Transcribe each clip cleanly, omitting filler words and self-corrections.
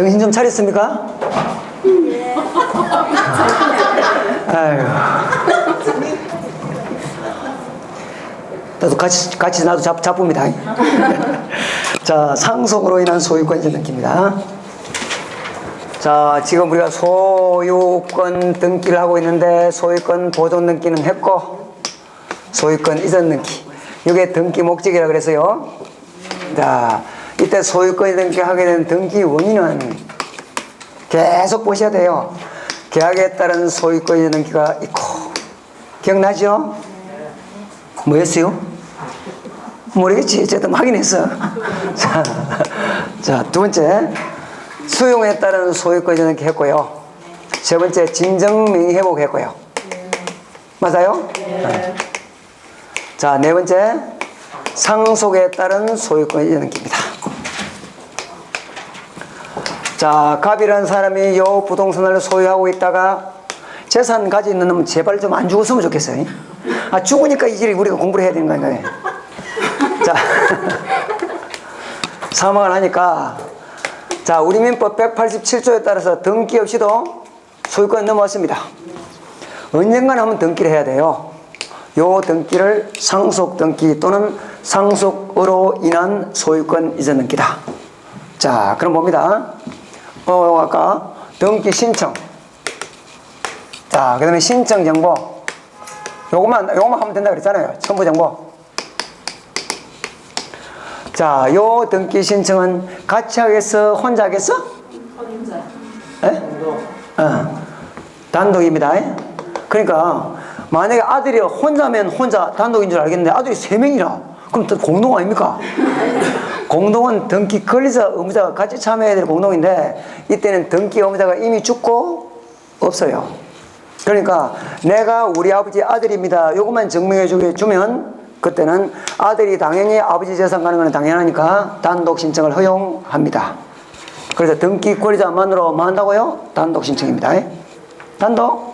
정신 좀 차렸습니까? 예. 아유. 나도 같이 나도 잡습니다. 자, 상속으로 인한 소유권 이전 등기입니다. 자, 지금 우리가 소유권 등기를 하고 있는데 소유권 보존 등기는 했고 소유권 이전 등기. 이게 등기 목적이라 그래서요. 자, 이때 소유권 등기 하게 된 등기 원인은 계속 보셔야 돼요. 계약에 따른 소유권 이전 등기가 있고. 기억나죠? 뭐였어요? 모르겠지. 어쨌든 확인했어. 자, 두 번째. 수용에 따른 소유권 이전 등기 했고요. 세 번째, 진정 명의 회복 했고요. 맞아요? 네. 자, 네 번째, 상속에 따른 소유권 이전 등기입니다. 자, 갑이라는 사람이 요 부동산을 소유하고 있다가 재산 가지고 있는 놈은 제발 좀 안 죽었으면 좋겠어요. 아, 죽으니까 이제 우리가 공부를 해야 되는 거 아니에요? 자, 사망을 하니까, 자, 우리 민법 187조에 따라서 등기 없이도 소유권이 넘어왔습니다. 언젠가는 한번 등기를 해야 돼요. 요 등기를 상속 등기 또는 상속으로 인한 소유권 이전 등기다. 자, 그럼 봅니다. 아까 등기 신청. 자, 그 다음에 신청 정보. 요것만 하면 된다 그랬잖아요. 첨부 정보. 자, 요 등기 신청은 같이 하겠어? 혼자 하겠어? 혼자. 예? 단독입니다. 그러니까 만약에 아들이 혼자면 혼자 단독인 줄 알겠는데 아들이 3명이라 그럼 또 공동 아닙니까? 공동은 등기 권리자 의무자가 같이 참여해야 될 공동인데 이때는 등기 의무자가 이미 죽고 없어요. 그러니까 내가 우리 아버지 아들입니다. 요것만 증명해 주면 그때는 아들이 당연히 아버지 재산 가는 건 당연하니까 단독 신청을 허용합니다. 그래서 등기 권리자만으로 뭐 한다고요? 단독 신청입니다. 단독?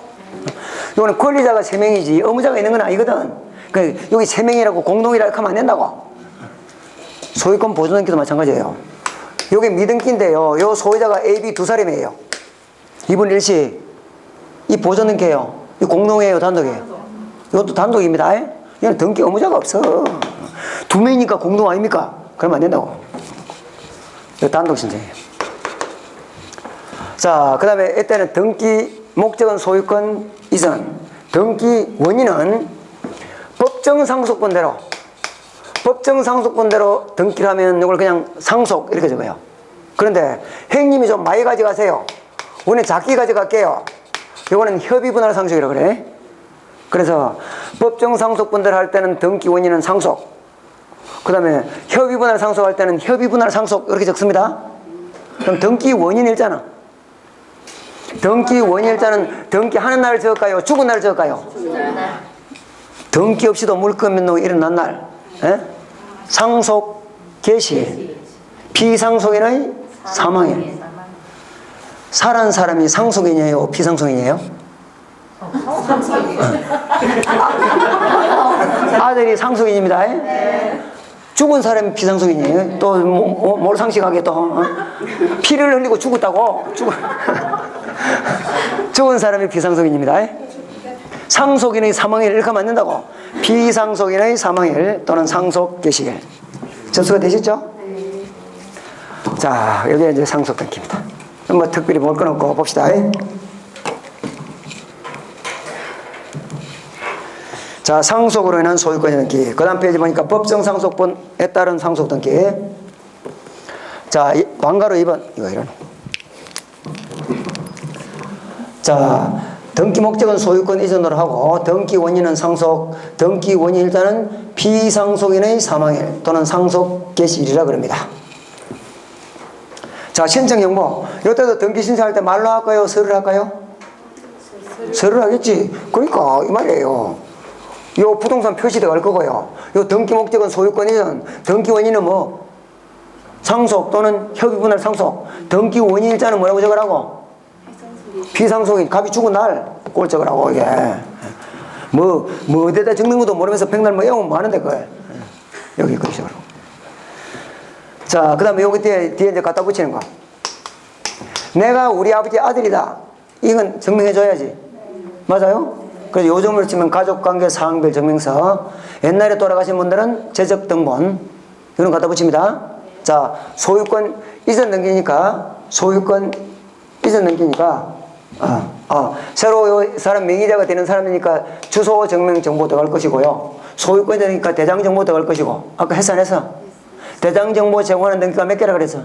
이거는 권리자가 3명이지 의무자가 있는 건 아니거든. 그러니까 여기 3명이라고 공동이라고 하면 안 된다고. 소유권 보존 등기도 마찬가지예요. 여기 미등기인데요. 요 소유자가 A, B 두 사람이에요. 2분 1시. 이 보존 등기예요. 이 공동이에요, 단독이에요? 이것도 단독입니다. 이건 등기 의무자가 없어. 2명이니까 공동 아닙니까? 그러면 안 된다고. 이거 단독 신청이에요. 자, 그 다음에 이때는 등기 목적은 소유권 이전. 등기 원인은 법정 상속권대로 등기를 하면 이걸 그냥 상속 이렇게 적어요. 그런데 형님이 좀 많이 가져가세요. 우리는 작게 가져갈게요. 이거는 협의 분할 상속이라고 그래. 그래서 법정 상속분들 할 때는 등기 원인은 상속. 그 다음에 협의 분할 상속할 때는 협의 분할 상속 이렇게 적습니다. 그럼 등기 원인 일자는? 등기 원인 일자는 등기 하는 날 적을까요? 죽은 날 적을까요? 등기 없이도 물권 면목이 일어난 날. 상속 개시. 비상속인의 사망일. 살아난 사람이 상속인이에요? 비상속인이에요? 아들이 상속인입니다. 죽은 사람이 비상속인이에요. 또 뭘 상식하게 또 피를 흘리고 죽었다고. 죽은 사람이 비상속인입니다. 상속인의 사망일 이렇게 하면 안 된다고. 비상속인의 사망일 또는 상속 개시일. 접수가 되셨죠? 자, 여기 이제 상속 등기입니다. 뭐 특별히 볼 건 없고 봅시다. 자, 상속으로 인한 소유권 등기. 그 다음 페이지 보니까 법정 상속분에 따른 상속 등기. 자, 왕가로 2번. 이런. 자, 등기 목적은 소유권 이전으로 하고 등기 원인은 상속, 등기 원인 일자는 비상속인의 사망일 또는 상속 개시일이라 그럽니다. 자, 신청 정보. 이때도 등기 신청할 때 말로 할까요? 서류를 할까요? 서류를 하겠지. 그러니까 이 말이에요. 요 부동산 표시대가 갈 거고요. 요 등기 목적은 소유권 이전, 등기 원인은 뭐? 상속 또는 협의 분할 상속. 등기 원인 일자는 뭐라고 적으라고? 비상속인, 갑이 죽은 날 그걸 적으라고. 이게 뭐 어디다 적는 것도 모르면서 백날 뭐 외우면 뭐 하는데 그걸 여기 그렇게 적으라고. 자, 그 다음에 여기 뒤에 이제 갖다 붙이는 거. 내가 우리 아버지 아들이다. 이건 증명해줘야지. 맞아요? 그래서 요즘으로 치면 가족관계 사항별 증명서. 옛날에 돌아가신 분들은 재적등본. 이런 거 갖다 붙입니다. 자, 소유권 이전 넘기니까, 새로 이 사람 명의자가 되는 사람이니까 주소 증명 정보 들어갈 것이고요. 소유권자니까 대장 정보 들어갈 것이고. 아까 했어, 안 했어? 대장 정보 제공하는 등기가 몇 개라 그랬어?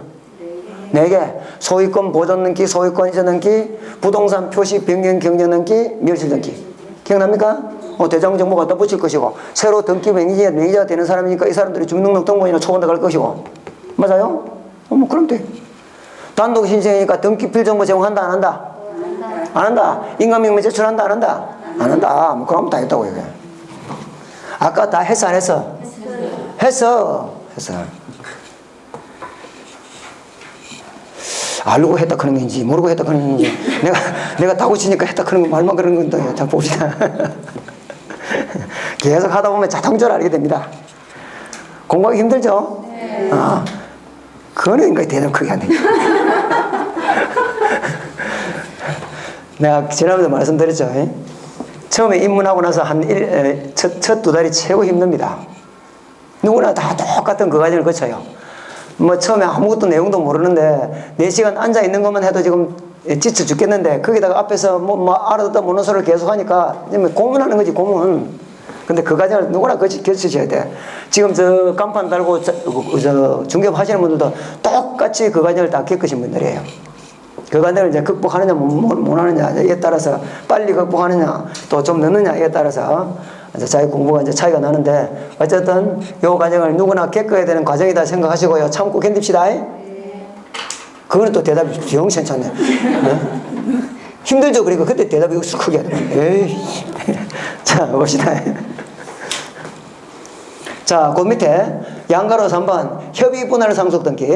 4개. 소유권 보존 등기, 소유권 이전 등기, 부동산 표시 변경 경정 등기, 멸실 등기. 기억납니까? 대장 정보 갖다 붙일 것이고, 새로 등기 명의자가 되는 사람이니까 이 사람들이 주민등록 등본이나 초본 들어갈 것이고. 맞아요? 뭐 그럼 돼. 단독 신청이니까 등기 필정보 제공한다, 안 한다? 안 한다. 인감명부 제출한다, 안 한다? 안 한다. 뭐 그럼 다 했다고 이게. 아까 다 했어, 안 했어? 했어. 알고 했다 그런 건지 모르고 했다 그런 건지 내가 다 고치니까 했다 그런 거 말만 그런 건데 자 봅시다. 계속 하다 보면 자동적으로 알게 됩니다. 공부하기 힘들죠? 네. 그거는 인간이 대답 크게 안 돼. 내가 지난번에 말씀드렸죠. 처음에 입문하고 나서 첫 2달이 최고 힘듭니다. 누구나 다 똑같은 그 과정을 거쳐요. 뭐 처음에 아무것도 내용도 모르는데 4시간 앉아 있는 것만 해도 지금 지쳐 죽겠는데 거기다가 앞에서 뭐 알아듣다 모르는 소리를 계속 하니까 고문하는 거지, 고문. 근데 그 과정을 누구나 거치셔야 돼. 지금 저 간판 달고 저 중개업 하시는 분들도 똑같이 그 과정을 다 겪으신 분들이에요. 그 과정을 이제 극복하느냐 못 하느냐에 따라서 빨리 극복하느냐 또 좀 늦느냐에 따라서 이제 자기 공부가 이제 차이가 나는데 어쨌든 이 과정을 누구나 겪어야 되는 과정이다 생각하시고요. 참고 견딥시다. 그거는 또 대답이 영 괜찮네. 네? 힘들죠. 그러니까 그때 대답이 크게 에이. 자, 봅시다. 자, 그 밑에 양가로 3번 협의 분할 상속 등기.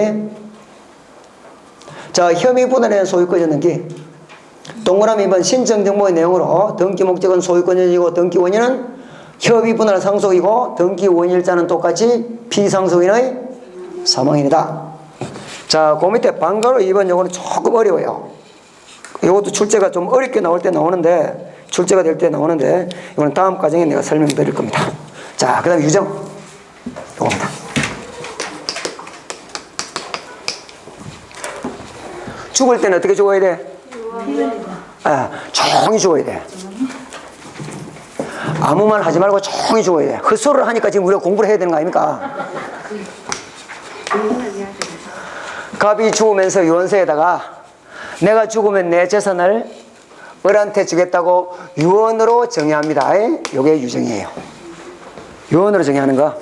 자, 협의 분할의 소유권 이전 등기. 동그라미 2번 신청 정보의 내용으로 등기 목적은 소유권이고 등기 원인은 협의 분할 상속이고 등기 원일자는 똑같이 피상속인의 사망인이다. 자, 그 밑에 방가로 2번 요거는 조금 어려워요. 이것도 출제가 좀 어렵게 나올 때 나오는데 출제가 될 때 나오는데 이거는 다음 과정에 내가 설명드릴 겁니다. 자, 그 다음에 유정 요겁니다. 죽을 때는 어떻게 죽어야 돼? 조용히 죽어야 돼. 아무 말 하지 말고 조용히 죽어야 돼. 헛소리를 하니까 지금 우리가 공부를 해야 되는 거 아닙니까? 갑이 죽으면서 유언서에다가 내가 죽으면 내 재산을 을한테 주겠다고 유언으로 정의합니다. 이게 유정이에요. 유언으로 정의하는 거.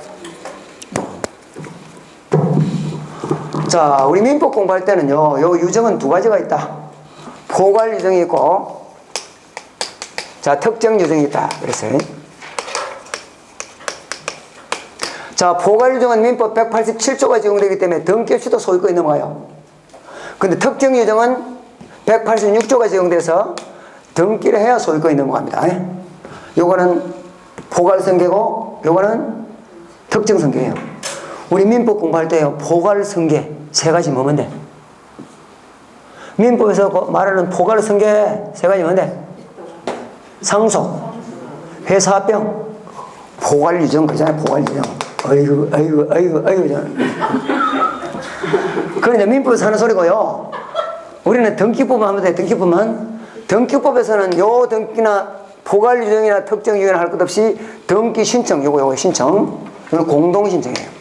자, 우리 민법 공부할 때는요, 요 유정은 2가지가 있다. 포괄 유정이 있고, 자, 특정 유정이 있다. 그랬어요. 자, 포괄 유정은 민법 187조가 적용되기 때문에 등기 없이도 소유권이 넘어가요. 근데 특정 유정은 186조가 적용돼서 등기를 해야 소유권이 넘어갑니다. 요거는 포괄 성계고, 요거는 특정 성계예요. 우리 민법 공부할 때요, 포괄 성계 3가지 뭐면 돼? 민법에서 말하는 포괄 성계 3가지 뭔데? 상속, 회사합병, 포괄 유정 그잖아요. 포괄 유정. 아이고. 그건 이제 민법에서 하는 소리고요. 우리는 등기법만 하면 돼. 등기법에서는 요 등기나 포괄 유정이나 특정 유정이나 할 것 없이 등기 신청, 요거 신청. 이건 공동 신청이에요.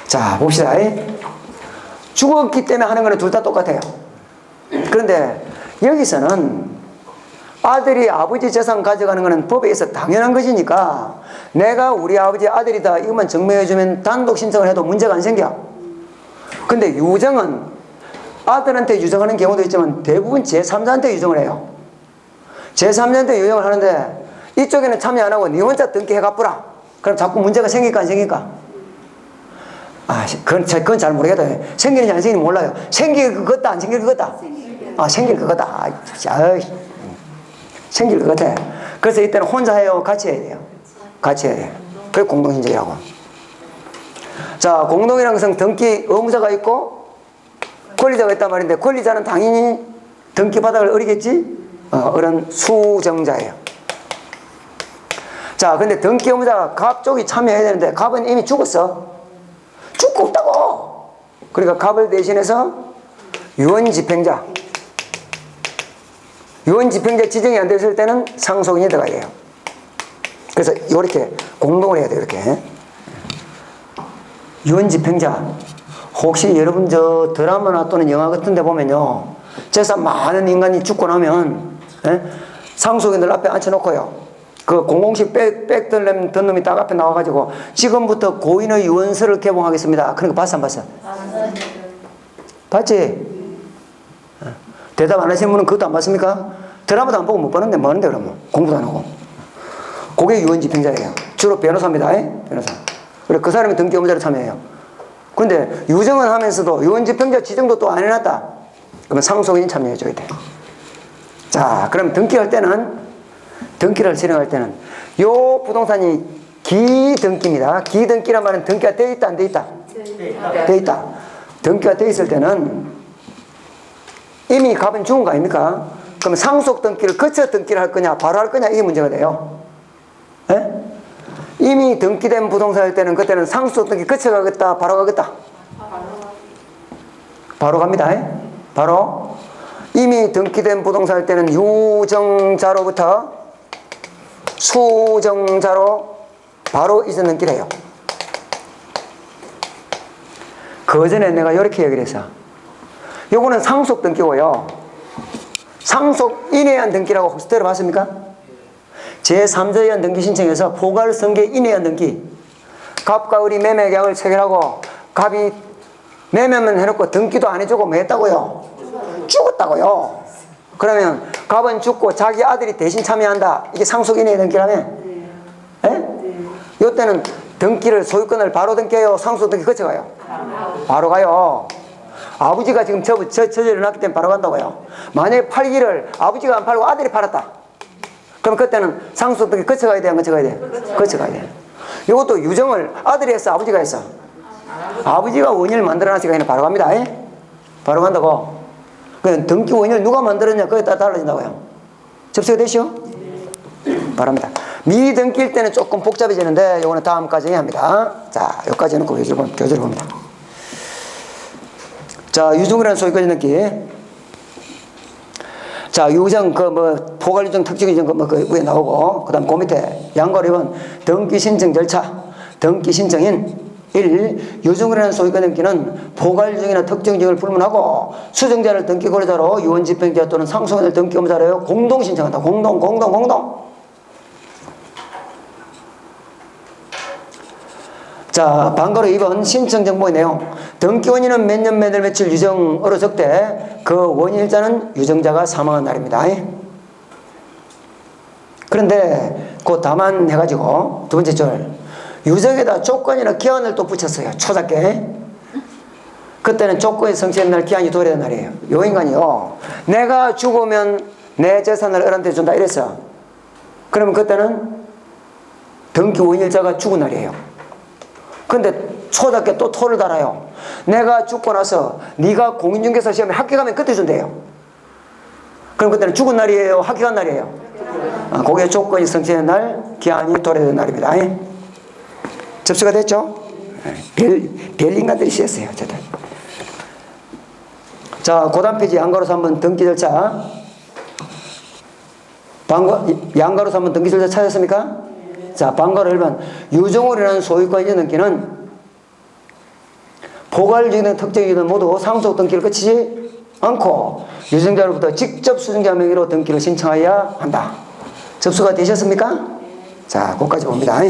자, 봅시다. 죽었기 때문에 하는 거는 둘 다 똑같아요. 그런데 여기서는 아들이 아버지 재산 가져가는 거는 법에 의해서 당연한 것이니까 내가 우리 아버지 아들이다 이것만 증명해주면 단독 신청을 해도 문제가 안 생겨. 근데 유정은 아들한테 유정하는 경우도 있지만 대부분 제3자한테 유정을 해요. 제3자한테 유정을 하는데 이쪽에는 참여 안 하고 니 혼자 등기해 갚으라. 그럼 자꾸 문제가 생길까 안 생길까? 그건 잘 모르겠다. 생기는지 안 생기는지 몰라요. 생길 것 같다 안 생길 것 같다? 생길 것 같다. 생길 것 같아. 그래서 이때는 혼자 해요? 같이 해야 돼요? 같이 해야 돼요. 그게 공동신청이라고. 자, 공동이라는 것은 등기 의무자가 있고 권리자가 있단 말인데, 권리자는 당연히 등기 바닥을 어리겠지? 어른 수정자예요. 자, 근데 등기 의무자가 갑 쪽이 참여해야 되는데, 갑은 이미 죽었어. 죽고 없다고. 그러니까 갑을 대신해서 유언집행자. 유언집행자 지정이 안 됐을 때는 상속인이 들어가야 돼요. 그래서 이렇게 공동을 해야 돼요. 이렇게 유언집행자. 혹시 여러분 저 드라마나 또는 영화 같은 데 보면요, 재산 많은 인간이 죽고 나면 상속인들 앞에 앉혀놓고요, 그 공공식 빽 든 놈이 딱 앞에 나와가지고 지금부터 고인의 유언서를 개봉하겠습니다. 그런 거 봤어 안 봤어? 봤지? 대답 안 하시는 분은 그것도 안 봤습니까? 드라마도 안 보고 못 봤는데 뭐 하는데 그러면? 공부도 안 하고. 그게 유언집행자예요. 주로 변호사입니다. 변호사. 그래, 그 사람이 등기 의무자로 참여해요. 근데 유정을 하면서도 유언집행자 지정도 또 안 해놨다. 그러면 상속인이 참여해줘야 돼. 자, 그럼 등기할 때는, 등기를 진행할 때는 요 부동산이 기등기입니다. 기등기란 말은 등기가 돼 있다 안 돼 있다? 돼 있다. 등기가 돼 있을 때는 이미 갑은 죽은 거 아닙니까? 그럼 상속 등기를 거쳐 등기를 할 거냐 바로 할 거냐, 이게 문제가 돼요. 에? 이미 등기된 부동산 할 때는 그때는 상속 등기 거쳐 가겠다 바로 가겠다? 바로 갑니다. 바로. 이미 등기된 부동산 할 때는 유정자로부터 수정자로 바로 이전 등기를 해요. 그 전에 내가 이렇게 얘기를 했어. 요거는 상속 등기고요, 상속인에 의한 등기라고 혹시 들어봤습니까? 제3자에 의한 등기 신청에서 포괄성계 인에 의한 등기, 갑과 을이 매매 계약을 체결하고 갑이 매매만 해놓고 등기도 안 해주고 뭐 했다고요? 죽었다고요. 그러면 갑은 죽고 자기 아들이 대신 참여한다. 이게 상속인에 의한 등기라며? 요때는 등기를, 소유권을 바로 등기해요, 상속 등기 거쳐가요? 바로 가요. 아버지가 지금 저지를 놨기 때문에 바로 간다고요. 만약에 팔기를 아버지가 안 팔고 아들이 팔았다. 그럼 그때는 상속 등기 거쳐가야 돼, 안 거쳐가야 돼? 거쳐가야 돼. 이것도 유정을 아들이 했어, 아버지가 했어? 아버지가 원인을 만들어놨으니까 그냥 바로 갑니다. 바로 간다고. 그냥 등기 원인을 누가 만들었냐, 그에 따라 달라진다고요. 접수가 되시오? 바랍니다. 미등기일 때는 조금 복잡해지는데 요거는 다음까지 합니다. 자, 여기까지 해놓고 교재를 봅니다. 자, 유증이라는 소유권 등기. 자, 유정, 포괄유정, 특징유정, 그 위에 나오고, 그 다음 그 밑에 양거리원 등기 신청 절차. 등기 신청인 1. 유증이라는 소유권 등기는 포괄유정이나 특징유정을 불문하고 수정자를 등기 권리자로 유언집행자 또는 상속인을 등기 의무자로 공동 신청한다. 공동. 자, 방거로 2번 신청 정보의 내용. 등기 원인은 몇 년 몇월 며칠 유정으로 적되 그 원인일자는 유정자가 사망한 날입니다. 그런데 그 다만 해가지고 두 번째 줄, 유정에다 조건이나 기한을 또 붙였어요. 초작게. 그때는 조건이 성취된 날, 기한이 도래된 날이에요. 요 인간이요, 내가 죽으면 내 재산을 을한테 준다 이랬어. 그러면 그때는 등기 원인일자가 죽은 날이에요. 근데 초작게 또 토를 달아요. 내가 죽고 나서 네가 공인중개사 시험에 합격하면 그때 준대요. 그럼 그때는 죽은 날이에요, 합격한 날이에요? 그게 조건이 성취된 날, 기한이 도래된 날입니다. 접수가 됐죠? 별 인간들이 씌었어요, 어쨌든. 자, 고단 페이지 양가로서 한번 등기 절차. 양가로서 한번 등기 절차 찾았습니까? 자, 방가로 1번. 유정홀이라는 소유권 이전 등기는 포괄유정이든 특정유정이든 모두 상속 등기를 거치지 않고 유정자로부터 직접 수정자 명의로 등기를 신청해야 한다. 접수가 되셨습니까? 자, 거기까지 봅니다.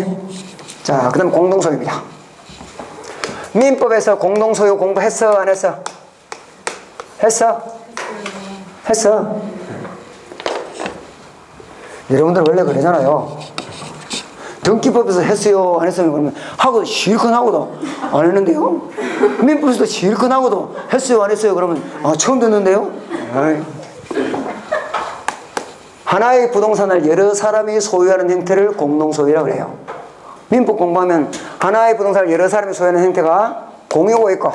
자, 그 다음 공동소유입니다. 민법에서 공동소유 공부했어, 안 했어? 했어. 여러분들 원래 그러잖아요. 등기법에서 했어요, 안 했어요? 그러면 하고도 실컷 하고도 안 했는데요? 민법에서도 실컷 하고도 했어요, 안 했어요? 그러면 처음 듣는데요? 하나의 부동산을 여러 사람이 소유하는 형태를 공동소유라고 해요. 민법 공부하면 하나의 부동산을 여러 사람이 소유하는 형태가 공유가 있고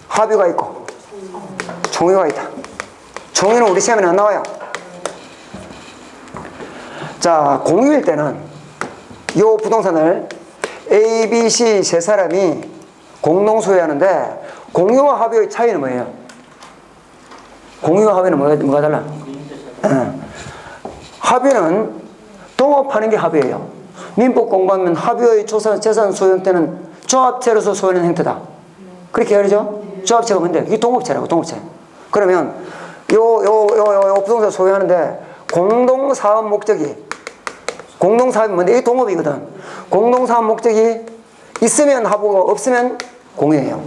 합유가 있고 총유가 있다. 총유는 우리 시험에는 안 나와요. 자, 공유일 때는 이 부동산을 A, B, C 세 사람이 공동 소유하는데 공유와 합유의 차이는 뭐예요? 공유와 합유는 뭐가 달라? 합유는 동업하는 게 합유예요. 민법 공부하면 합유의 재산 소유 형태는 조합체로서 소유하는 형태다. 그렇게 알죠? 조합체가 뭔데? 이게 동업체라고, 동업체. 그러면 요 부동산 소유하는데 공동사업 목적이, 공동사업이 뭔데? 이게 동업이거든. 공동사업 목적이 있으면 합유고 없으면 공유예요.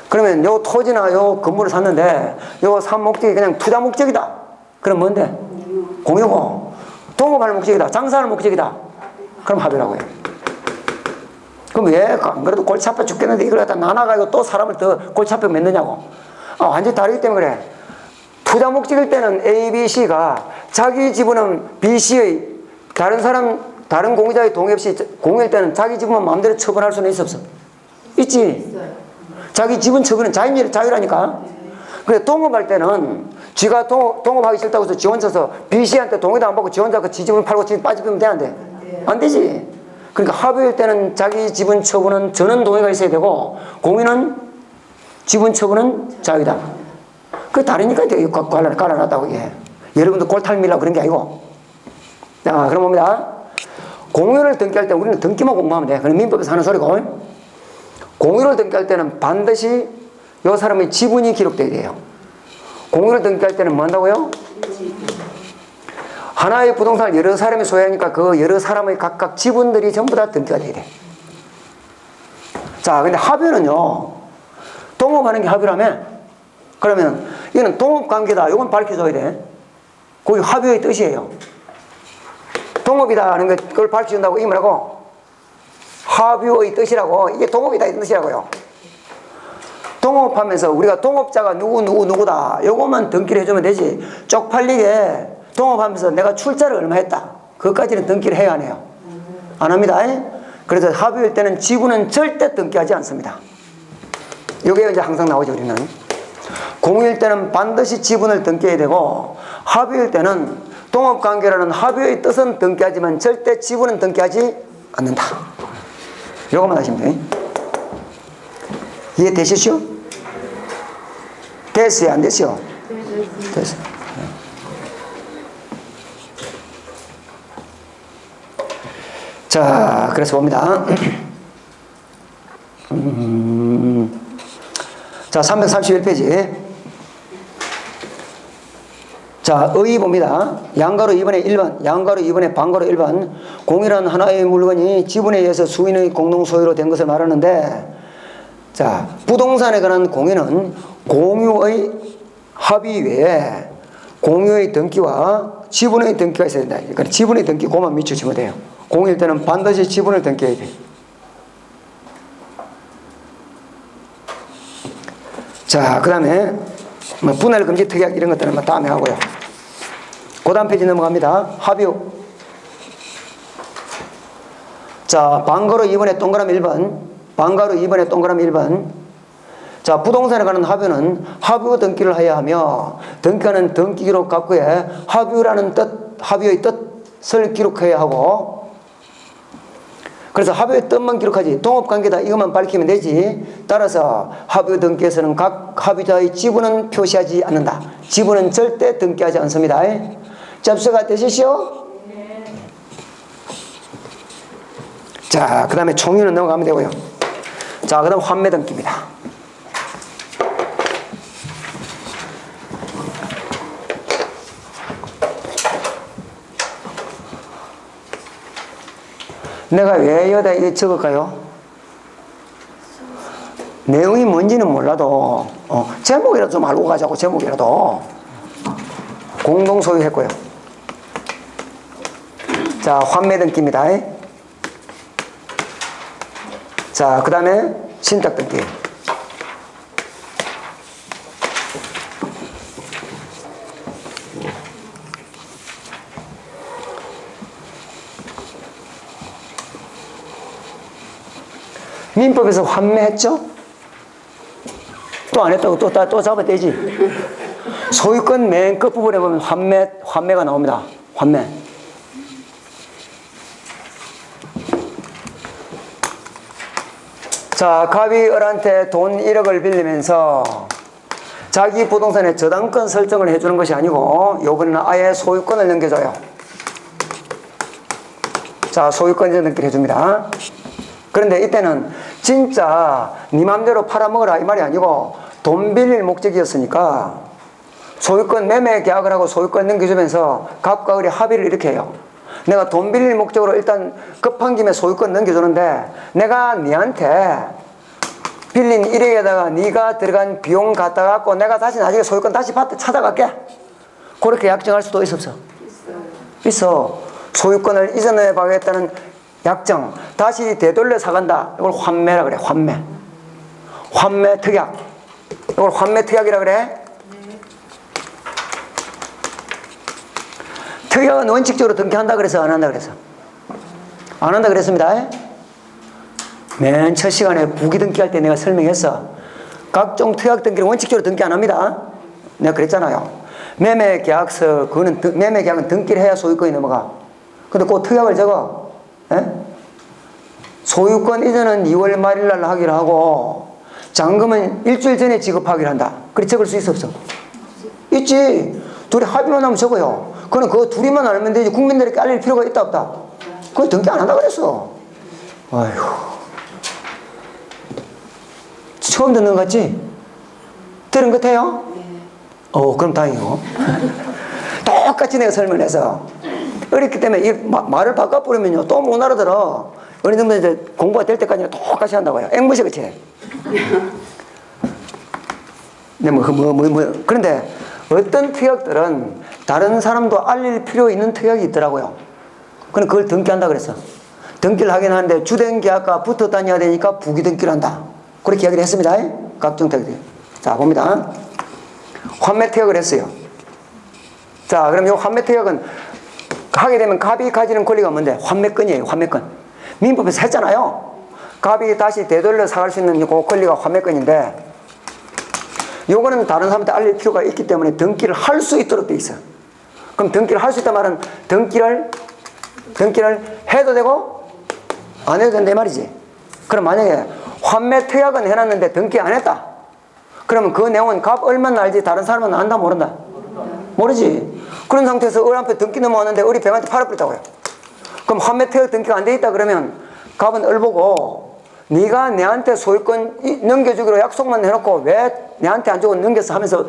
그러면 요 토지나 요 건물을 샀는데 요 사업 목적이 그냥 투자 목적이다. 그럼 뭔데? 공유고. 동업하는 목적이다. 장사하는 목적이다. 그럼 합유라고 해요. 그럼 왜 안 그래도 골치 아파 죽겠는데 이걸 갖다 나눠가지고 또 사람을 더 골치 아파 맺느냐고. 완전히 다르기 때문에 그래. 투자 목적일 때는 A, B, C가 자기 지분은 B, C의 다른 공유자의 동의 없이 공유일 때는 자기 지분만 마음대로 처분할 수는 있어 없어? 있지. 자기 지분 처분은 자유라니까. 그래 동업할 때는 지가 동업하기 싫다고 해서 지원 쳐서 B, C한테 동의도 안 받고 지원 잡고 지 지분 팔고 지 빠지면 되는데 안 되지. 그러니까 합의일 때는 자기 지분 처분은 전원 동의가 있어야 되고 공유는 지분 처분은 자유다. 그게 다르니까 되게 갈라놨다고 이게. 여러분도 골탈 밀라고 그런 게 아니고. 자, 그럼 봅니다. 공유를 등기할 때 우리는 등기만 공부하면 돼. 그건 민법에서 하는 소리고. 공유를 등기할 때는 반드시 이 사람의 지분이 기록돼야 돼요. 공유를 등기할 때는 뭐 한다고요? 하나의 부동산을 여러 사람이 소유하니까 그 여러 사람의 각각 지분들이 전부 다 등기가 돼야 돼. 자, 근데 합유는요, 동업하는 게 합유라며? 그러면 이거는 동업관계다. 이건 밝혀줘야 돼. 그게 합유의 뜻이에요. 동업이다 하는 걸 밝혀준다고 이 뭐라고? 합유의 뜻이라고. 이게 동업이다 이 뜻이라고요. 동업하면서 우리가 동업자가 누구다. 요것만 등기를 해주면 되지. 쪽팔리게 동업하면서 내가 출자를 얼마 했다. 그것까지는 등기를 해야 하네요. 안 합니다. 그래서 합유일 때는 지분은 절대 등기하지 않습니다. 요게 이제 항상 나오죠, 우리는. 공유일 때는 반드시 지분을 등기해야 되고, 합유일 때는 동업관계라는 합유의 뜻은 등기하지만 절대 지분은 등기하지 않는다. 요것만 하시면 돼요. 이해되시죠? 됐어요? 안 됐어요? 됐어요. 자, 그래서 봅니다. 자, 331페이지. 자, 의 봅니다. 양가로 2번에 1번, 양가로 2번에 반가로 1번. 공이란 하나의 물건이 지분에 의해서 수인의 공동소유로 된 것을 말하는데, 자, 부동산에 관한 공유는 공유의 합의 외에 공유의 등기와 지분의 등기가 있어야 된다. 그러니까 지분의 등기, 그만 밑줄치면 돼요. 공유일 때는 반드시 지분을 등기해야 돼. 자, 그 다음에 뭐 분할 금지 특약 이런 것들은 뭐 다음에 하고요. 그 다음 페이지 넘어갑니다. 합유. 자, 반가로 2번에 동그라미 1번, 반가로 2번에 동그라미 1번. 자, 부동산에 관한 합유는 합유 등기를 해야 하며, 등기하는 등기 기록 각부에 합유라는 뜻, 합유의 뜻을 기록해야 하고, 그래서 합유의 뜻만 기록하지 동업관계다 이것만 밝히면 되지. 따라서 합유 등기에서는 각 합유자의 지분은 표시하지 않는다. 지분은 절대 등기하지 않습니다. 접수가 되시죠? 자, 그 다음에 총유는 넘어가면 되고요. 자, 그 다음 환매 등기입니다. 내가 왜 여기다 이거 적을까요? 내용이 뭔지는 몰라도 제목이라도 좀 알고 가자고. 제목이라도. 공동 소유했고요. 자, 환매 등기입니다. 자, 그 다음에 신탁 등기. 민법에서 환매했죠? 또 안 했다고 또 잡아떼지. 소유권 맨 끝부분에 보면 환매가 나옵니다. 환매. 자, 갑이 을한테 돈 1억을 빌리면서 자기 부동산에 저당권 설정을 해주는 것이 아니고 요번에는 아예 소유권을 넘겨줘요. 자, 소유권 넘기를 해줍니다. 그런데 이때는 진짜 네 맘대로 팔아먹으라 이 말이 아니고 돈 빌릴 목적이었으니까 소유권 매매 계약을 하고 소유권 넘겨주면서 갑과 을이 합의를 이렇게 해요. 내가 돈 빌릴 목적으로 일단 급한 김에 소유권 넘겨주는데 내가 네한테 빌린 1억에다가 네가 들어간 비용 갖다 갖고 내가 다시 나중에 소유권 다시 찾아갈게. 그렇게 약정할 수도 있어 없어? 있어. 소유권을 이전해 가겠다는 약정. 다시 되돌려 사간다. 이걸 환매라 그래. 환매. 환매 특약. 이걸 환매 특약이라 그래. 특약은 원칙적으로 등기한다 그래서 안 한다 그래서? 안 한다 그랬습니다. 맨 첫 시간에 부기 등기할 때 내가 설명했어. 각종 특약 등기를 원칙적으로 등기 안 합니다. 내가 그랬잖아요. 매매 계약서, 그거는 매매 계약은 등기를 해야 소유권이 넘어가. 근데 그 특약을 적어. 에? 소유권 이전은 2월 말일 날 하기로 하고 잔금은 일주일 전에 지급하기로 한다. 그래 적을 수 있어 없어? 있지. 둘이 합의만 하면 적어요. 그건 그거 둘이만 알면 되지 국민들에게 알릴 필요가 있다 없다? 그거 등기 안 한다 그랬어. 아휴. 처음 듣는 것 같지? 들은 것 같아요? 그럼 다행이고. 똑같이 내가 설명해서 어렵기 때문에 이 말을 바꿔버리면요 또 못 알아들어. 어느 정도 이제 공부가 될 때까지는 똑같이 한다고요. 앵무새 그치? 네, 그런데 어떤 특약들은 다른 사람도 알릴 필요 있는 특약이 있더라고요. 그럼 그걸 등기한다 그랬어. 등기를 하긴 하는데 주된 계약과 붙어 다녀야 되니까 부기 등기를 한다. 그렇게 이야기를 했습니다. 각종 특약들. 자, 봅니다. 환매 특약을 했어요. 자, 그럼 이 환매 특약은 하게 되면 갑이 가지는 권리가 뭔데? 환매권이에요. 환매권. 민법에서 했잖아요. 갑이 다시 되돌려 사갈 수 있는 그 권리가 환매권인데 요거는 다른 사람한테 알릴 필요가 있기 때문에 등기를 할 수 있도록 돼 있어. 그럼 등기를 할 수 있단 말은 등기를 해도 되고 안 해도 된다 이 말이지. 그럼 만약에 환매 특약은 해놨는데 등기 안 했다. 그러면 그 내용은 갑 얼마나 알지 다른 사람은 안다 모른다? 모르지. 그런 상태에서 을한테 등기 넘어왔는데 을이 병한테 팔아버렸다고요. 그럼 환매 특약 등기가 안 돼 있다 그러면 갑은 을 보고 네가 내한테 소유권 넘겨주기로 약속만 해놓고 왜 내한테 안 주고 넘겼어 하면서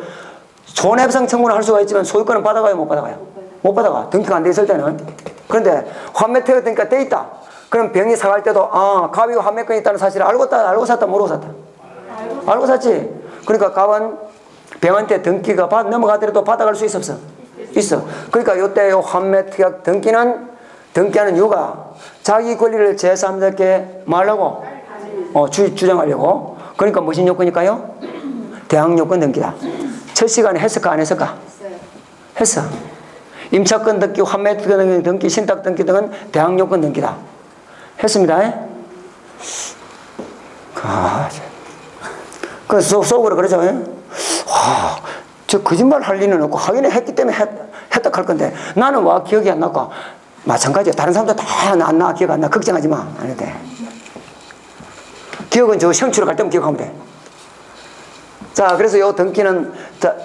손해배상 청구를 할 수가 있지만 소유권은 받아가요 못 받아가요? 못 받아가. 등기가 안 돼 있을 때는. 그런데 환매 특약 등기가 돼 있다. 그럼 병이 사갈 때도 갑이 환매권이 있다는 사실을 알고 샀다 모르고 샀다? 알고 샀지. 그러니까 갑은 병한테 등기가 넘어가더라도 받아갈 수 있어 없어? 있어. 그러니까 이때 환매 특약 등기하는 이유가 자기 권리를 제3자께 말하고 주장하려고. 그러니까 무슨 요건일까요? 대항 요건 등기다. 첫 시간에 했을까 안 했을까? 했어. 임차권 등기, 환매 등기, 신탁 등기 등은 대항 요건 등기다. 했습니다. 그 속으로 그러죠. 와, 저 거짓말 할 리는 없고 하긴 했기 때문에 했다 할 건데 나는 와 기억이 안 나고 마찬가지야. 다른 사람도 다 안 나 기억 안 나. 걱정하지 마. 안 해도 돼. 기억은 저 생추를 갈 때만 기억하면 돼. 자, 그래서 요 등기는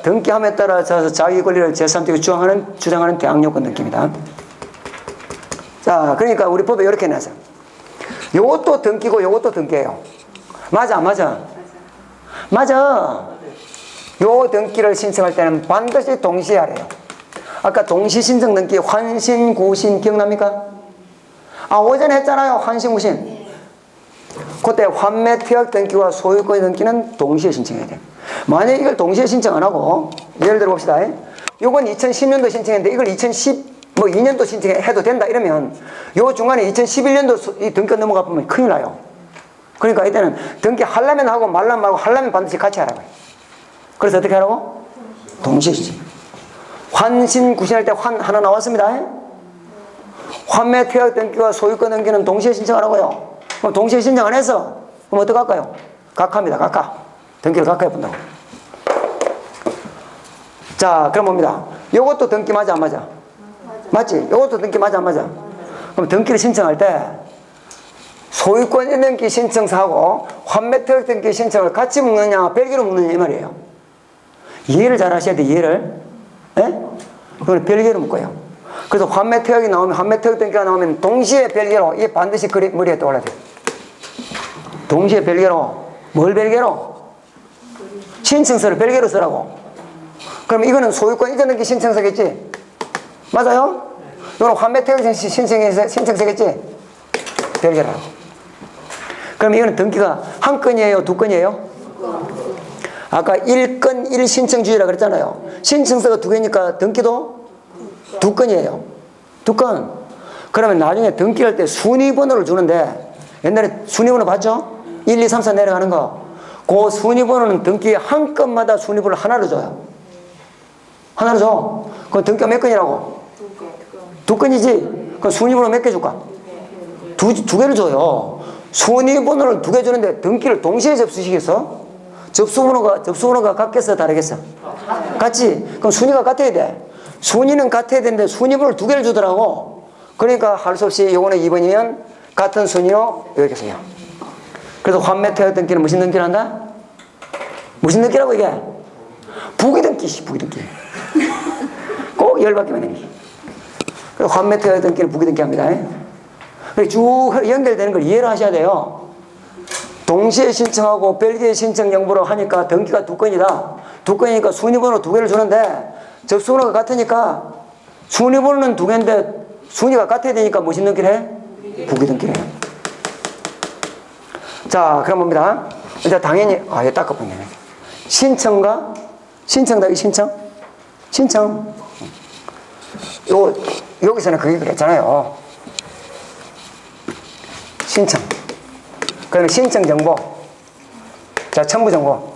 등기함에 따라서 자기 권리를 제3자에게 주장하는 대항요건 등기입니다. 자, 그러니까 우리 법에 이렇게 해놨어요. 요것도 등기고 요것도 등기예요. 맞아, 안 맞아? 맞아. 요 등기를 신청할 때는 반드시 동시에 하래요. 아까 동시 신청 등기 환신, 구신 기억납니까? 오전에 했잖아요. 환신, 구신. 그때 환매 특약 등기와 소유권 등기는 동시에 신청해야 돼. 만약에 이걸 동시에 신청 안 하고 예를 들어 봅시다. 요건 2010년도 신청했는데 이걸 2년도 신청해도 된다 이러면 요 중간에 2011년도 이 등기가 넘어가 보면 큰일 나요. 그러니까 이때는 등기 하려면 하고 말라면 말고 하려면 반드시 같이 하라고요. 그래서 어떻게 하라고? 동시에 신청. 환신, 구신할 때 하나 나왔습니다. 환매 특약 등기와 소유권 등기는 동시에 신청하라고요. 그럼 동시에 신청 안 해서 그럼 어떡할까요? 각하입니다. 각하. 등기를 각하해 본다고. 자, 그럼 뭡니다. 요것도 등기 맞아, 안 맞아? 맞지? 요것도 등기 맞아, 안 맞아? 그럼 등기를 신청할 때 소유권 1등기 신청서하고 환매특약 등기 신청을 같이 묶느냐, 별개로 묶느냐 이 말이에요. 이해를 잘 하셔야 돼, 이해를. 예? 그걸 별개로 묶어요. 그래서 환매특약이 나오면, 환매특약 등기가 나오면 동시에 별개로, 이게 반드시 머리에 떠올라야 돼요. 동시에 별개로, 뭘 별개로? 신청서를 별개로 쓰라고. 그럼 이거는 소유권 이전 등기 신청서겠지? 맞아요? 이거는 환매특약 신청서겠지? 별개라고. 그럼 이거는 등기가 한 건이에요? 두 건이에요? 아까 1건 1신청주의라 그랬잖아요. 신청서가 두 개니까 등기도 두 건이에요. 두 건. 그러면 나중에 등기할 때 순위번호를 주는데, 옛날에 순위번호 봤죠? 1, 2, 3, 4 내려가는 거. 그 순위번호는 등기 한 건마다 순위번호를 하나로 줘요. 하나로 줘. 그럼 등기가 몇 건이라고? 두 건이지? 그럼 순위번호 몇 개 줄까? 두 개를 줘요. 순위번호를 두 개 주는데 등기를 동시에 접수시켰어? 접수번호가 같겠어, 다르겠어? 같지? 그럼 순위가 같아야 돼. 순위는 같아야 되는데 순위번호를 두 개를 주더라고. 그러니까 할 수 없이 요거는 2번이면 같은 순위로 이렇게 써요. 그래서 환매특약 등기는 무슨 등기를 한다? 무슨 등기라고 이게? 부기등기, 부기등기. 꼭 열받게 만드는 게. 그래서 환매특약 등기는 부기등기 합니다. 쭉 연결되는 걸 이해를 하셔야 돼요. 동시에 신청하고 별개의 신청 정보로 하니까 등기가 두 건이다. 두 건이니까 순위번호 두 개를 주는데 접수번호가 같으니까 순위번호는 두 개인데 순위가 같아야 되니까 무슨 등기를 해? 부기등기를 해요. 자, 그럼 봅니다. 이제 당연히, 이거 닦아보네. 신청과, 신청다, 이 신청? 신청. 여기서는 그게 그랬잖아요. 신청. 그러면 신청 정보. 자, 첨부 정보.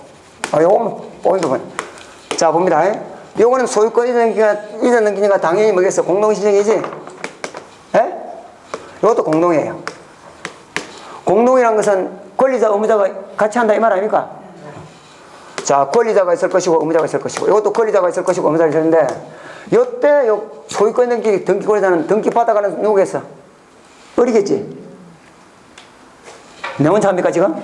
요거는 포인트 번. 자, 봅니다. 요거는 소유권 이전 등기니까 당연히 뭐겠어? 공동신청이지? 예? 요것도 공동이에요. 공동이란 것은 권리자, 의무자가 같이 한다 이 말 아닙니까? 자, 권리자가 있을 것이고 의무자가 있을 것이고, 이것도 권리자가 있을 것이고 의무자가 있을 텐데, 요때 요 소유권 등기 권리자는 등기 받아가는 누구겠어? 어리겠지? 내 혼자 합니까 지금?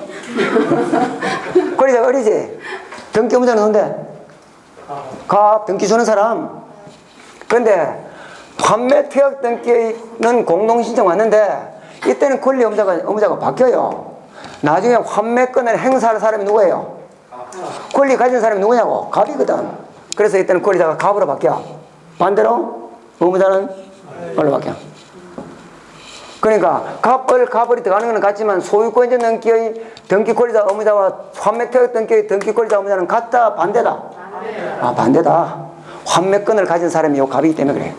권리자가 어리지? 등기 의무자는 누군데? 등기 주는 사람. 그런데 환매특약 등기는 공동신청 왔는데 이때는 권리 의무자가 바뀌어요. 나중에 환매권을 행사할 사람이 누구예요? 권리 가진 사람이 누구냐고? 갑이거든. 그래서 이때는 권리자가 갑으로 바뀌어. 반대로 의무자는 을로 바뀌어. 그러니까 갑을이 들어가는 건 같지만 소유권 이전 등기의 등기 권리자 의무자와 환매특약 등기의 등기 권리자 의무자는 같다, 반대다? 반대다. 환매권을 가진 사람이 요 갑이기 때문에 그래.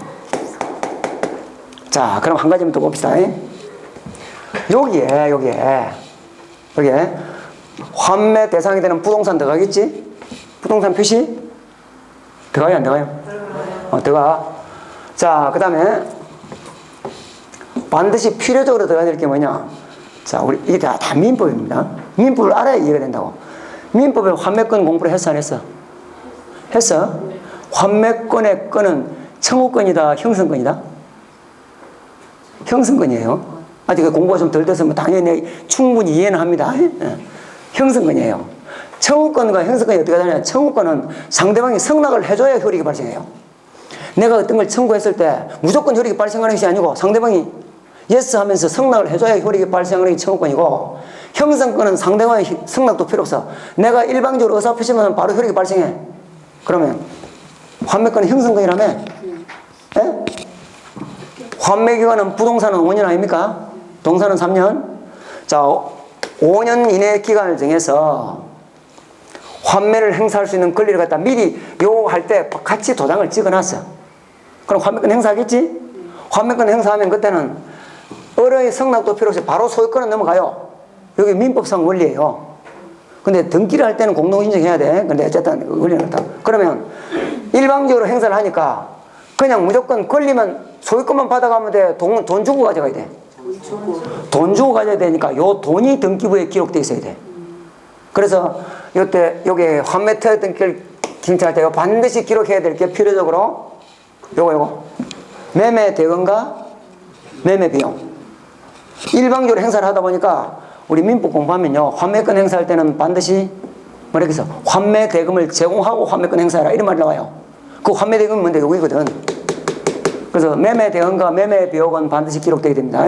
자, 그럼 한 가지만 더 봅시다. 여기에 환매 대상이 되는 부동산 들어가겠지? 부동산 표시? 들어가요, 안 들어가요? 들어가. 자, 그 다음에 반드시 필요적으로 들어가야 될 게 뭐냐? 자, 이게 다 민법입니다. 민법을 알아야 이해가 된다고. 민법에 환매권 공부를 했어, 안 했어? 했어? 환매권의 건은 청구권이다, 형성권이다? 형성권이에요. 아직 공부가 좀 덜 돼서 당연히 충분히 이해는 합니다. 형성권이에요. 청구권과 형성권이 어떻게 되냐? 청구권은 상대방이 승낙을 해줘야 효력이 발생해요. 내가 어떤 걸 청구했을 때 무조건 효력이 발생하는 것이 아니고 상대방이 예스 하면서 승낙을 해줘야 효력이 발생하는 게 청구권이고, 형성권은 상대방의 승낙도 필요 없어. 내가 일방적으로 의사표시면 바로 효력이 발생해. 그러면 환매권은 형성권이라며? 예? 환매기간은 부동산은 5년 아닙니까? 동산은 3년? 자, 5년 이내 기간을 정해서 환매를 행사할 수 있는 권리를 갖다 미리 할 때 같이 도장을 찍어놨어. 그럼 환매권 행사하겠지? 환매권 행사하면 그때는 어른의 승낙도 필요 없이 바로 소유권은 넘어가요. 여기 민법상 원리예요. 근데 등기를 할 때는 공동신청해야 돼. 근데 어쨌든 원리는 그렇다. 그러면 일방적으로 행사를 하니까 그냥 무조건 권리만 소유권만 받아가면 돼. 돈 주고 가져가야 돼. 돈 주고 가져야 되니까 요 돈이 등기부에 기록돼 있어야 돼. 그래서 요때 요게 환매 투약 등기를 신청할 때 요 반드시 기록해야 될 게 필요적으로 요거 매매 대금과 매매 비용. 일방적으로 행사를 하다 보니까 우리 민법 공부하면요, 환매권 행사할 때는 반드시 뭐라 그래서 환매 대금을 제공하고 환매권 행사해라 이런 말이 나와요. 그 환매 대금이 뭔데 여기거든. 그래서 매매 대금과 매매 비용은 반드시 기록되어야 됩니다.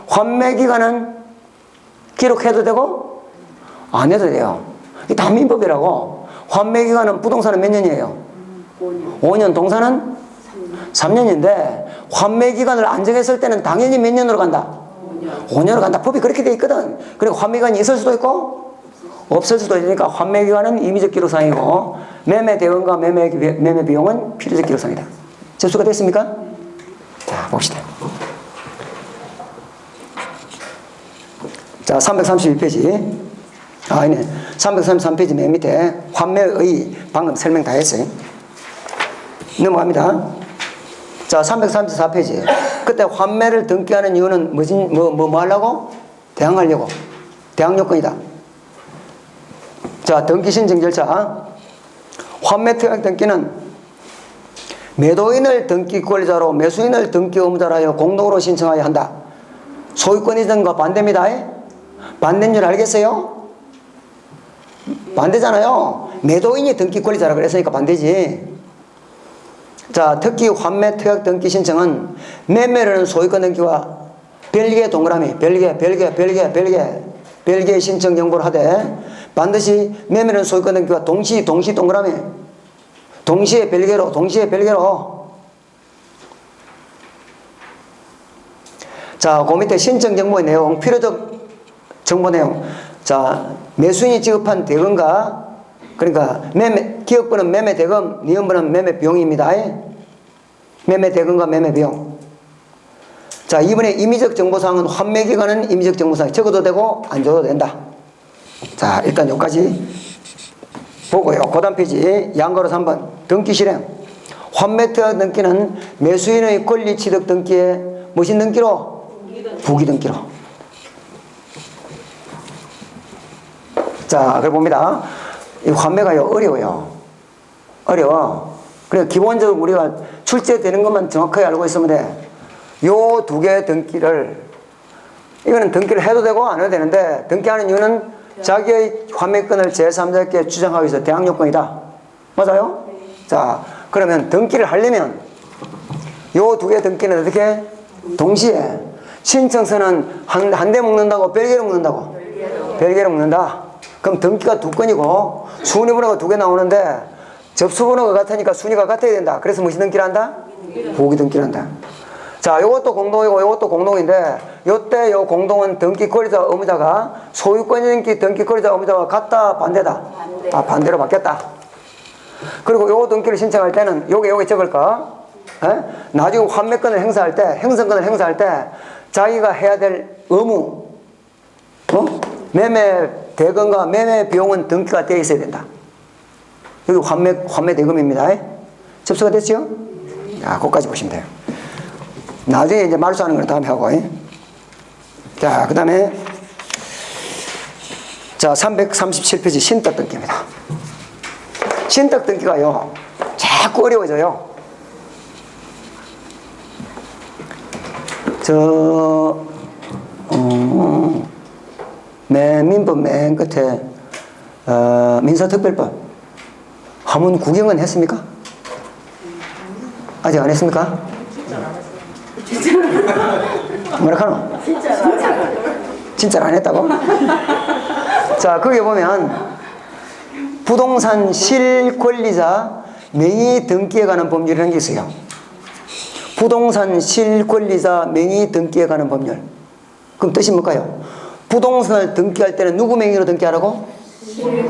환매 기간은 기록해도 되고 안 해도 돼요. 이게 다 민법이라고. 환매 기간은 부동산은 몇 년이에요? 5년. 동산은 3년인데 환매 기간을 안 정했을 때는 당연히 몇 년으로 간다? 5년으로 간다. 법이 그렇게 돼 있거든. 그리고 환매 기간이 있을 수도 있고 없을 수도 있으니까 환매 기간은 임의적 기록상이고 매매 대금과 매매 비용은 필요적 기록상이다. 접수가 됐습니까? 자, 봅시다. 자, 331페이지. 아니네. 333페이지 맨 밑에 환매의 방금 설명 다 했어요. 넘어갑니다. 자, 334페이지. 그때 환매를 등기하는 이유는 뭐 하려고? 대항하려고. 대항 요건이다. 자, 등기 신청 절차. 환매 투약 등기는 매도인을 등기 권리자로 매수인을 등기 의무자로 하여 공동으로 신청하여야 한다. 소유권 이전과 반대입니다. 반대인 줄 알겠어요? 반대잖아요. 매도인이 등기 권리자라 그랬으니까 반대지. 자, 특히 환매 투약 등기 신청은 매매라는 소유권 등기와 별개의 동그라미, 별개의 신청 정보를 하되 반드시 매매라는 소유권 등기와 동시 동그라미, 동시에 별개로. 자, 그 밑에 신청 정보의 내용, 필요적 정보 내용. 자, 매수인이 지급한 대금과, 그러니까 기업번은 매매 대금, 니은번은 매매 비용입니다. 매매 대금과 매매 비용. 자, 이번에 임의적 정보사항은 환매 기간은 임의적 정보사항 적어도 되고 안 적어도 된다. 자, 일단 여기까지 보고요. 그 다음 페이지 양가로 3번 등기 실행. 환매 투약 등기는 매수인의 권리 취득 등기에 무슨 등기로? 부기 등기로. 자, 그래 봅니다. 이 환매가요, 어려워. 그래, 기본적으로 우리가 출제되는 것만 정확하게 알고 있으면 돼. 요 두 개의 등기를, 이거는 등기를 해도 되고 안 해도 되는데, 등기하는 이유는 자기의 환매권을 제3자에게 주장하기 위해서 대항 요건이다. 맞아요? 자, 그러면 등기를 하려면 요 두 개의 등기는 어떻게? 동시에 신청서는 한 대 먹는다고 별개로 먹는다고? 별개로 먹는다. 그럼 등기가 두 건이고 순위번호가 두 개 나오는데 접수번호가 같으니까 순위가 같아야 된다. 그래서 무슨 등기를 한다? 부기 등기를 한다. 자, 요것도 공동이고 요것도 공동인데 요때 요 공동은 등기 권리자 의무자가 소유권 등기 권리자 의무자가 같다 반대다? 반대로 바뀌었다. 그리고 요 등기를 신청할 때는 요게 적을까? 나중에 환매권을 행사할 때, 행성권을 행사할 때 자기가 해야 될 의무, 매매 대금과 매매 비용은 등기가 되어 있어야 된다. 여기 환매 대금입니다. 접수가 됐죠? 자, 그것까지 보시면 돼요. 나중에 이제 말소하는 걸 다음에 하고. 자, 그 다음에 자, 337페이지 신탁 등기입니다. 신탁 등기가요, 자꾸 어려워져요. 민법 맨 끝에 민사특별법 하문 구경은 했습니까? 아직 안 했습니까? 뭐라카노? 진짜 안 했다고? 자, 거기 보면 부동산 실권리자 명의 등기에 관한 법률이라는 게 있어요. 부동산 실권리자 명의 등기에 관한 법률. 그럼 뜻이 뭘까요? 부동산을 등기할 때는 누구 명의로 등기하라고?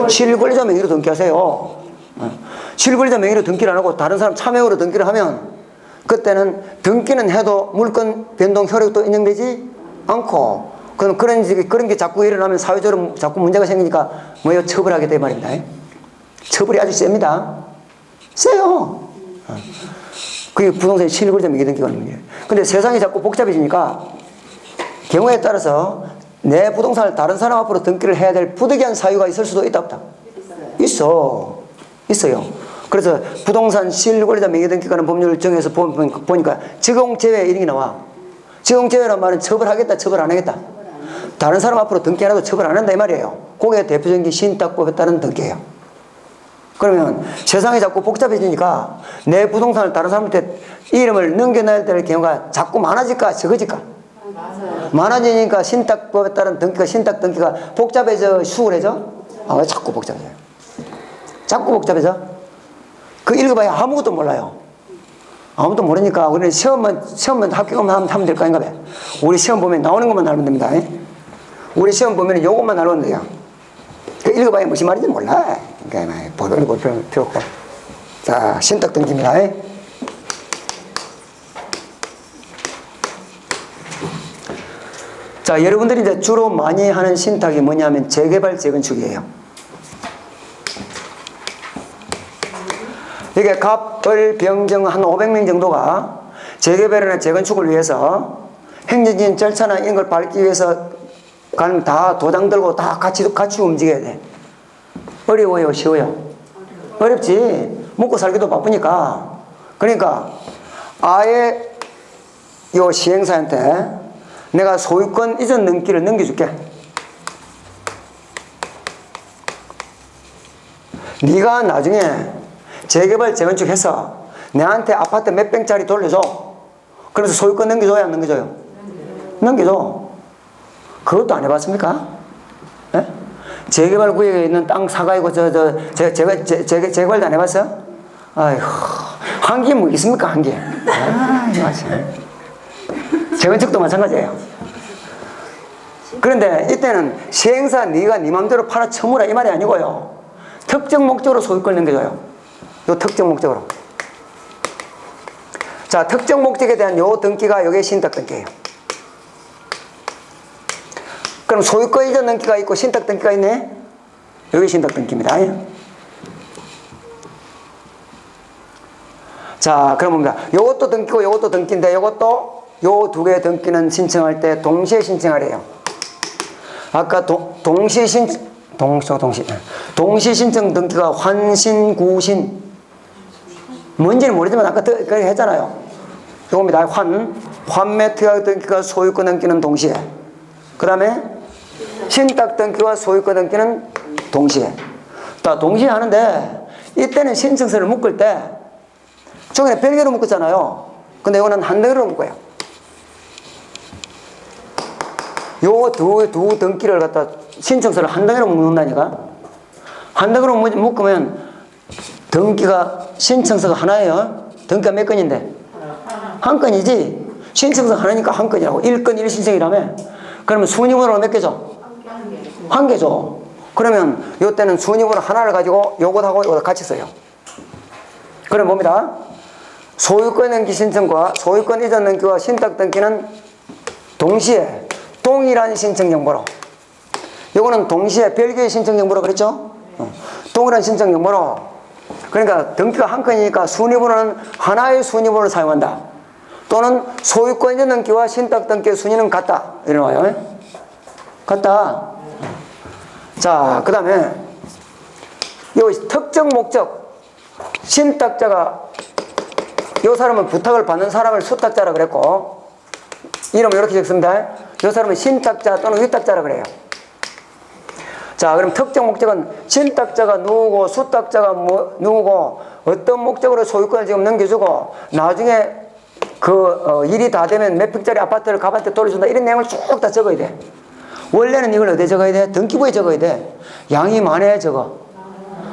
실권리자 명의로 등기하세요. 실권리자 명의로 등기를 안 하고 다른 사람 차명으로 등기를 하면 그때는 등기는 해도 물권 변동 효력도 인정되지 않고, 그런 게 자꾸 일어나면 사회적으로 자꾸 문제가 생기니까 뭐예요? 처벌하게 돼 말입니다. 처벌이 아주 셉니다. 세요. 그게 부동산 실권리자 명의 등기가 하는 거예요. 근데 세상이 자꾸 복잡해지니까 경우에 따라서 내 부동산을 다른 사람 앞으로 등기를 해야 될 부득이한 사유가 있을 수도 있다 없다? 있어요. 그래서 부동산 실권리자 명의등기관은 법률을 정해서 보니까 적용제외 이런 게 나와. 적용제외란 말은 처벌하겠다, 처벌 안 하겠다. 다른 사람 앞으로 등기 안 해도 처벌 안 한다 이 말이에요. 그게 대표적인 게 신탁법에 따른 등기예요. 그러면 세상이 자꾸 복잡해지니까 내 부동산을 다른 사람한테 이름을 넘겨놔야 될 경우가 자꾸 많아질까 적어질까? 많아지니까 신탁법에 따른 등기가 신탁 등기가 복잡해져 수월해져? 왜 자꾸 복잡해져요? 자꾸 복잡해져? 그 읽어봐야 아무것도 몰라요. 아무것도 모르니까 우리는 시험만 합격만 하면 될 거 아닌가 봐. 우리 시험 보면 나오는 것만 알면 됩니다. 우리 시험 보면 요것만 알면 돼요. 그 읽어봐야 무슨 말인지 몰라. 그러니까 볼 필요 없고. 자, 신탁 등기입니다. 자, 여러분들이 이제 주로 많이 하는 신탁이 뭐냐면 재개발, 재건축이에요. 이게 갑, 을, 병, 정 한 500명 정도가 재개발이나 재건축을 위해서 행정적인 절차나 이런 걸 밟기 위해서 가는 다 도장 들고 다 같이 움직여야 돼. 어려워요, 쉬워요? 어렵지. 먹고 살기도 바쁘니까. 그러니까 아예 요 시행사한테 내가 소유권 이전 등기를 넘겨줄게. 네가 나중에 재개발, 재건축해서 내한테 아파트 몇 평짜리 돌려줘. 그래서 소유권 넘겨줘야 안 넘겨줘요? 넘겨줘. 그것도 안 해봤습니까? 예? 재개발 구역에 있는 땅 사가지고 재개발도 안 해봤어? 아이고, 한 게 뭐 있습니까, 한 게? 재건축도 마찬가지예요. 그런데 이때는 시행사 네가 네 맘대로 팔아 처무라 이 말이 아니고요. 특정 목적으로 소유권 넘겨줘요. 요 특정 목적으로. 자, 특정 목적에 대한 요 등기가 요게 신탁 등기예요. 그럼 소유권 이전 등기가 있고 신탁 등기가 있네. 요게 신탁 등기입니다. 자, 그럼 봅니다. 요것도 등기고 요것도 등기인데 요것도 요 두 개의 등기는 신청할 때 동시에 신청하래요. 아까 동시 신청 등기가 환신, 구신 뭔지는 모르지만 아까 그렇게 했잖아요. 요겁니다. 환매 투약 등기가 소유권 등기는 동시에. 그 다음에 신탁 등기와 소유권 등기는 동시에. 다 동시에 하는데 이때는 신청서를 묶을 때 저번에 별개로 묶었잖아요. 근데 이거는 한 덩이로 묶어요. 요 두 등기를 갖다 신청서를 한 덩이로 묶는다니까. 한 덩이로 묶으면 등기가 신청서가 하나예요. 등기가 몇 건인데? 한 건이지. 신청서 하나니까 한 건이라고. 1건 1신청이라며. 그러면 순위번호로 몇 개죠? 한 개죠. 그러면 요때는 순위번호 하나를 가지고 요것하고 요것 같이 써요. 그럼 뭡니다. 소유권 등기 신청과 소유권 이전 등기와 신탁 등기는 동시에 동일한 신청 정보로. 요거는 동시에 별개의 신청 정보로 그랬죠? 동일한 신청 정보로. 그러니까 등기가 한 건이니까 순위번호는 하나의 순위번호를 사용한다. 또는 소유권 이전 등기와 신탁 등기의 순위는 같다. 이러나요? 같다. 자, 그 다음에 요 특정 목적 신탁자가 요 사람은 부탁을 받는 사람을 수탁자라 그랬고 이름을 이렇게 적습니다. 요 사람은 신탁자 또는 위탁자라 그래요. 자, 그럼 특정 목적은 신탁자가 누구고 수탁자가 누구고 어떤 목적으로 소유권을 지금 넘겨주고 나중에 일이 다 되면 몇 평짜리 아파트를 갑한테 돌려준다 이런 내용을 쭉 다 적어야 돼. 원래는 이걸 어디에 적어야 돼? 등기부에 적어야 돼. 양이 많아야 적어.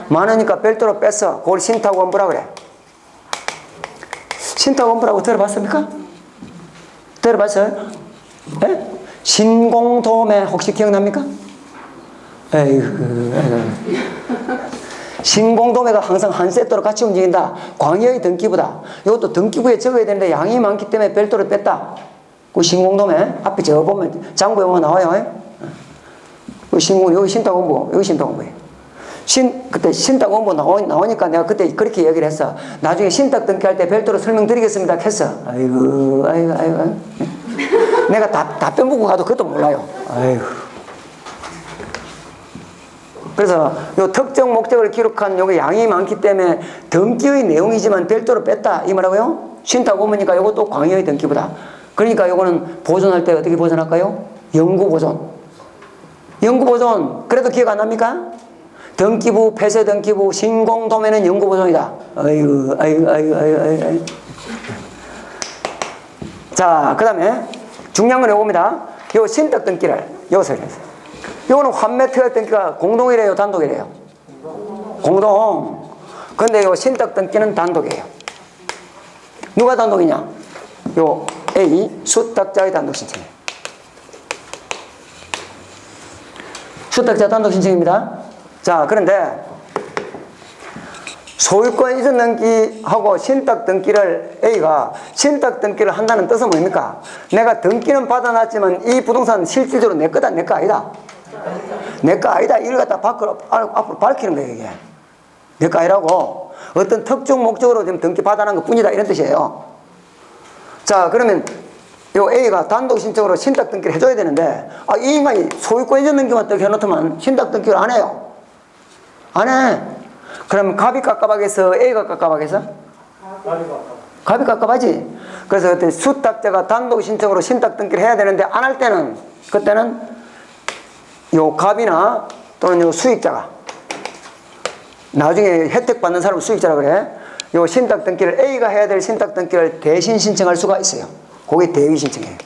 많으니까 별도로 뺐어. 그걸 신탁원부라 그래. 신탁원부라고 들어봤습니까? 들어봤어요? 네? 신공도매 혹시 기억납니까? 에이구. 신공도매가 항상 한 세트로 같이 움직인다. 광의의 등기부다. 이것도 등기부에 적어야 되는데 양이 많기 때문에 별도로 뺐다. 그 신공도매 앞에 저 보면 장부에 보면 나와요. 그 여기 신탁원부, 여기 신탁원부예요. 그때 신탁원부 나오니까 내가 그때 그렇게 얘기를 했어. 나중에 신탁 등기할 때 별도로 설명드리겠습니다. 했어. 아이고. 내가 답변 보고 가도 그것도 몰라요. 아이고. 그래서 요 특정 목적을 기록한 요게 양이 많기 때문에 등기의 내용이지만 별도로 뺐다 이 말하고요. 쉰다고 보니까 요것도 광의의 등기부다. 그러니까 요거는 보존할 때 어떻게 보존할까요? 영구 보존. 영구 보존. 그래도 기억 안 납니까? 등기부, 폐쇄 등기부, 신공 도면은 영구 보존이다. 아이고. 자, 그 다음에 중요한 건 요겁니다. 요 신탁 등기를 여기서 요거는 환매 특약 등기가 공동이래요, 단독이래요? 공동. 근데 요 신탁 등기는 단독이에요. 누가 단독이냐? 요 A 수탁자의 단독 신청이에요. 수탁자 단독 신청입니다. 자, 그런데 소유권 이전 등기하고 신탁 등기를 A가 신탁 등기를 한다는 뜻은 뭡니까? 내가 등기는 받아놨지만 이 부동산 실질적으로 내 거다, 내 거 아니다. 내 거 아니다. 이걸 갖다 앞으로 밝히는 거예요, 이게. 내 거 아니라고. 어떤 특정 목적으로 지금 등기 받아놓은 것 뿐이다. 이런 뜻이에요. 자, 그러면 요 A가 단독 신청으로 신탁 등기를 해줘야 되는데, 이 인간이 소유권 이전 등기만 딱 해놓더만 신탁 등기를 안 해요. 안 해. 그럼 갑이 깝깝하겠어? A가 깝깝하겠어? 갑이 깝깝하지. 그래서 그때 수탁자가 단독 신청으로 신탁 등기를 해야 되는데 안 할 때는, 그때는 요 갑이나 또는 요 수익자가, 나중에 혜택 받는 사람을 수익자라 그래. 요 신탁 등기를 A가 해야 될 신탁 등기를 대신 신청할 수가 있어요. 그게 대위 신청이에요.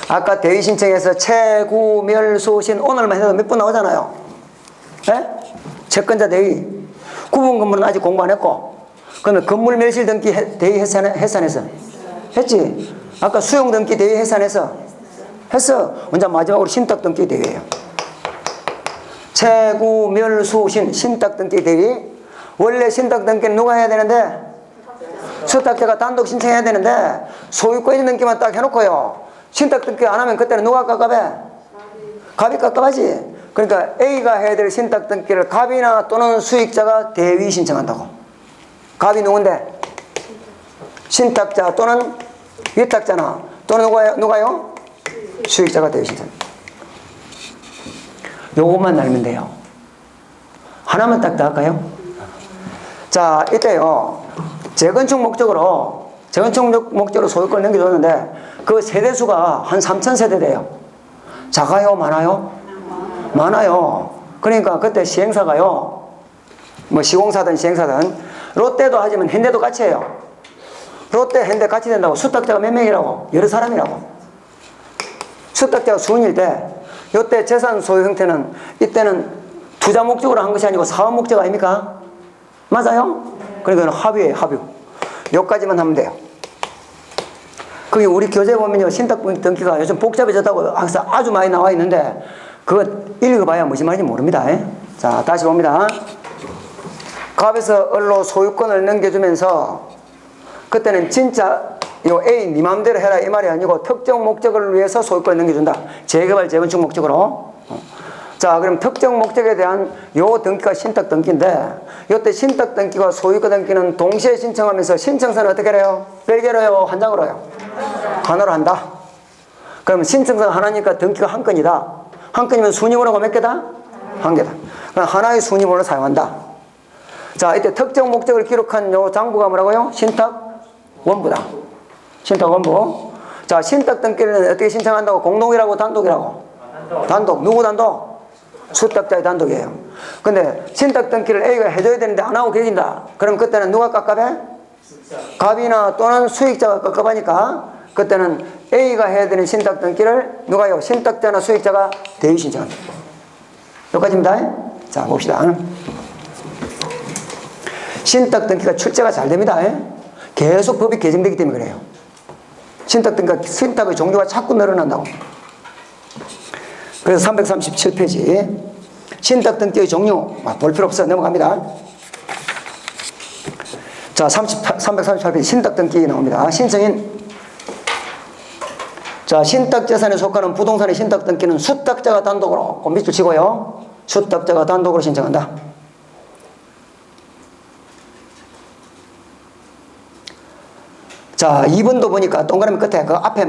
아까 대위 신청에서 채구, 멸, 소신, 오늘만 해도 몇 분 나오잖아요. 예? 채권자 대위. 구분 건물은 아직 공부 안 했고, 그러면 건물 멸실 등기 대위 해산해서 했지. 아까 수용 등기 대위 해산해서 했어. 먼저 마지막으로 신탁 등기 대위예요. 채구, 멸, 소신, 신탁 등기 대위. 원래 신탁 등기는 누가 해야 되는데? 수탁자가 단독 신청해야 되는데 소유권 이전 등기만 딱 해놓고요. 신탁 등기 안 하면 그때는 누가 깝깝해? 갑이 깝깝하지. 그러니까 A가 해야 될 신탁 등기를 갑이나 또는 수익자가 대위 신청한다고. 갑이 누군데? 신탁자 또는 위탁자나 또는 누가요? 수익자가 대위 신청. 요것만 알면 돼요. 하나만 딱 더 할까요? 자, 이때요. 재건축 목적으로 소유권을 넘겨줬는데 그 세대수가 한 3,000세대 돼요. 작아요? 많아요? 많아요. 그러니까 그때 시행사가요, 뭐 시공사든 시행사든, 롯데도 하지만 현대도 같이 해요. 롯데, 현대 같이 된다고. 수탁자가 몇 명이라고? 여러 사람이라고. 수탁자가 수은일 때, 이때 재산 소유 형태는 이때는 투자 목적으로 한 것이 아니고 사업 목적 아닙니까? 맞아요? 그러니까 합의예요, 합의. 여기까지만 하면 돼요. 그게 우리 교재에 보면요, 신탁 등기가 요즘 복잡해졌다고 항상 아주 많이 나와 있는데, 그거 읽어봐야 무슨 말인지 모릅니다. 자, 다시 봅니다. 갑에서 을로 소유권을 넘겨주면서, 그때는 진짜 요 A 네 맘대로 해라 이 말이 아니고 특정 목적을 위해서 소유권을 넘겨준다. 재개발, 재건축 목적으로. 자, 그럼 특정 목적에 대한 요 등기가 신탁 등기인데, 요때 신탁 등기와 소유권 등기는 동시에 신청하면서 신청서는 어떻게 해요? 별개로요? 한 장으로요? 하나로 한다. 그럼 신청서가 하나니까 등기가 한 건이다. 한 건이면 순위번호가 몇 개다? 한 개다. 그럼 하나의 순위번호를 사용한다. 자, 이때 특정 목적을 기록한 요 장부가 뭐라고요? 신탁 원부다. 신탁 원부. 자, 신탁 등기는 어떻게 신청한다고? 공동이라고 단독이라고? 단독. 누구 단독? 수탁자의 단독이에요. 근데 신탁 등기를 A가 해줘야 되는데 안 하고 계신다. 그럼 그때는 누가 깝깝해? 갑이나 또는 수익자가 깝깝하니까 그때는 A가 해야 되는 신탁 등기를 누가요? 신탁자나 수익자가 대위 신청합니다. 여기까지입니다. 자, 봅시다. 신탁 등기가 출제가 잘 됩니다. 계속 법이 개정되기 때문에 그래요. 신탁 등기가 신탁의 종류가 자꾸 늘어난다고. 그래서 337페이지 신탁 등기의 종류 볼 필요 없어. 넘어갑니다. 자, 338페이지 신탁 등기 나옵니다. 신청인. 자, 신탁재산에 속하는 부동산의 신탁 등기는 수탁자가 단독으로 밑줄 치고요. 수탁자가 단독으로 신청한다. 자, 2번도 보니까 동그라미 끝에 그 앞에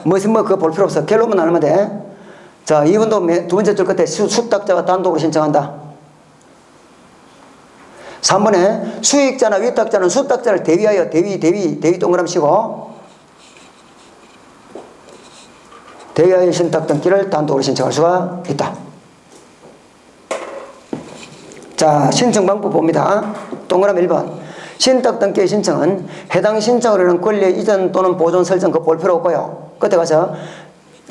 무슨 그거 볼 필요 없어. 결론만 알면 돼. 자, 2번도 두 번째 줄 끝에 수탁자가 단독으로 신청한다. 3번에 수익자나 위탁자는 수탁자를 대위하여 대위 동그라미 치고 대위하여 신탁 등기를 단독으로 신청할 수가 있다. 자, 신청 방법 봅니다. 동그라미 1번. 신탁 등기의 신청은 해당 신청을 하는 권리 이전 또는 보존 설정 그거 볼 필요 없고요. 끝에 가서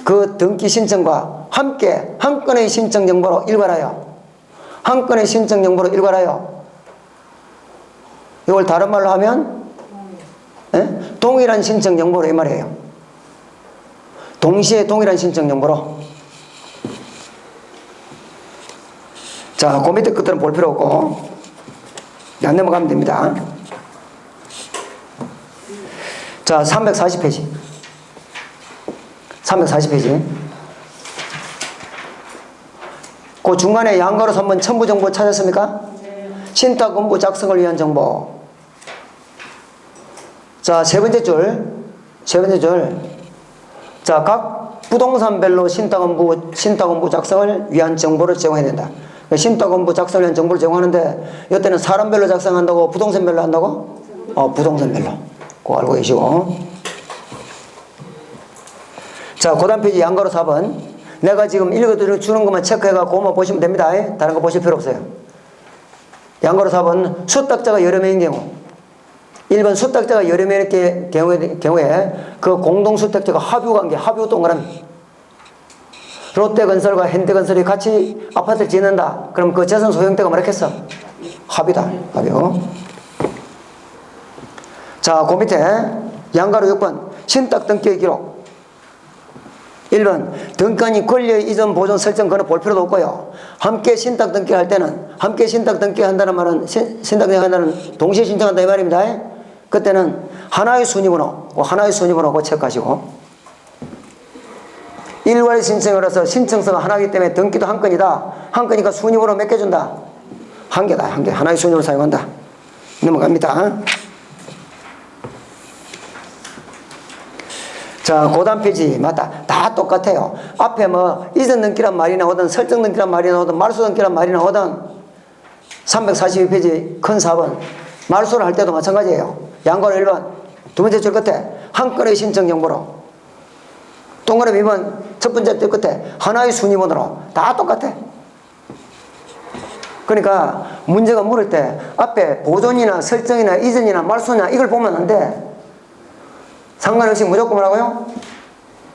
그 등기 신청과 함께 한 건의 신청 정보로 일괄하여 한 건의 신청 정보로 일괄하여 이걸 다른 말로 하면 동일한 신청 정보로 이 말이에요. 동시에 동일한 신청 정보로. 자, 그 밑에 것들은 볼 필요 없고 안 넘어가면 됩니다. 자, 340페이지. 340페이지. 그 중간에 양가로서 한번 첨부 정보 찾았습니까? 네. 신탁 원부 작성을 위한 정보. 자, 세 번째 줄. 자, 각 부동산별로 신탁 원부 작성을 위한 정보를 제공해야 된다. 신탁 원부 작성을 위한 정보를 제공하는데 이때는 사람별로 작성한다고 부동산별로 한다고? 부동산별로. 그거 알고 계시고. 자, 그 다음 페이지 양가로 4번. 내가 지금 읽어주는 것만 체크해갖고 그것만 보시면 됩니다. 다른 거 보실 필요 없어요. 양가로 4번. 수탁자가 여러 명인 경우. 1번 수탁자가 여러 명일 경우에 그 공동수탁자가 합유관계, 합유 동그라미. 롯데건설과 현대건설이 같이 아파트를 짓는다. 그럼 그 재산 소유형태가 뭐랬겠어? 합유다. 합유. 자, 그 밑에 양가로 6번. 신탁 등기의 기록. 1번 등기관이 권리의 이전 보존 설정 그거 볼 필요도 없고요. 함께 신탁 등기할 때는 함께 신탁 등기한다는 말은 신탁 등기한다는 동시에 신청한다 이 말입니다. 그때는 하나의 순위번호 그거 체크하시고 일괄 신청을 해서 신청서가 하나이기 때문에 등기도 한 건이다. 한 건이니까 순위번호 몇 개 준다? 한 개다. 한 개. 하나의 순위로 사용한다. 넘어갑니다. 자, 그 다음 페이지 맞다. 다 똑같아요. 앞에 이전 등기란 말이 나오든 설정 등기란 말이 나오든 말소 등기란 말이 나오든 342페이지 큰 4번 말소를 할 때도 마찬가지예요. 양가로 1번 두 번째 줄 끝에 한 건의 신청 정보로 동그라미 2번 첫 번째 줄 끝에 하나의 순위번호로 다 똑같아. 그러니까 문제가 물을 때 앞에 보존이나 설정이나 이전이나 말소냐 이걸 보면 안 돼. 상관없이 무조건 뭐라고요?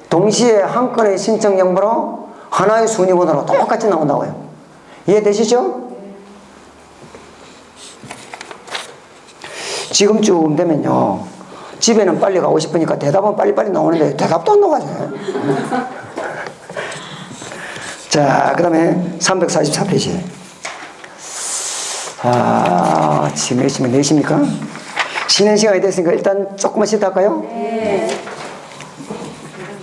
동시에 한 건의 신청 정보로 하나의 순위번호로 똑같이 나온다고요. 이해되시죠? 지금쯤 되면요 집에는 빨리 가고 싶으니까 대답은 빨리빨리 나오는데 대답도 안 나가죠. 자, 그 다음에 344페이지. 지금 몇 시입니까? 쉬는 시간이 됐으니까 일단 조금만 쉬다 할까요?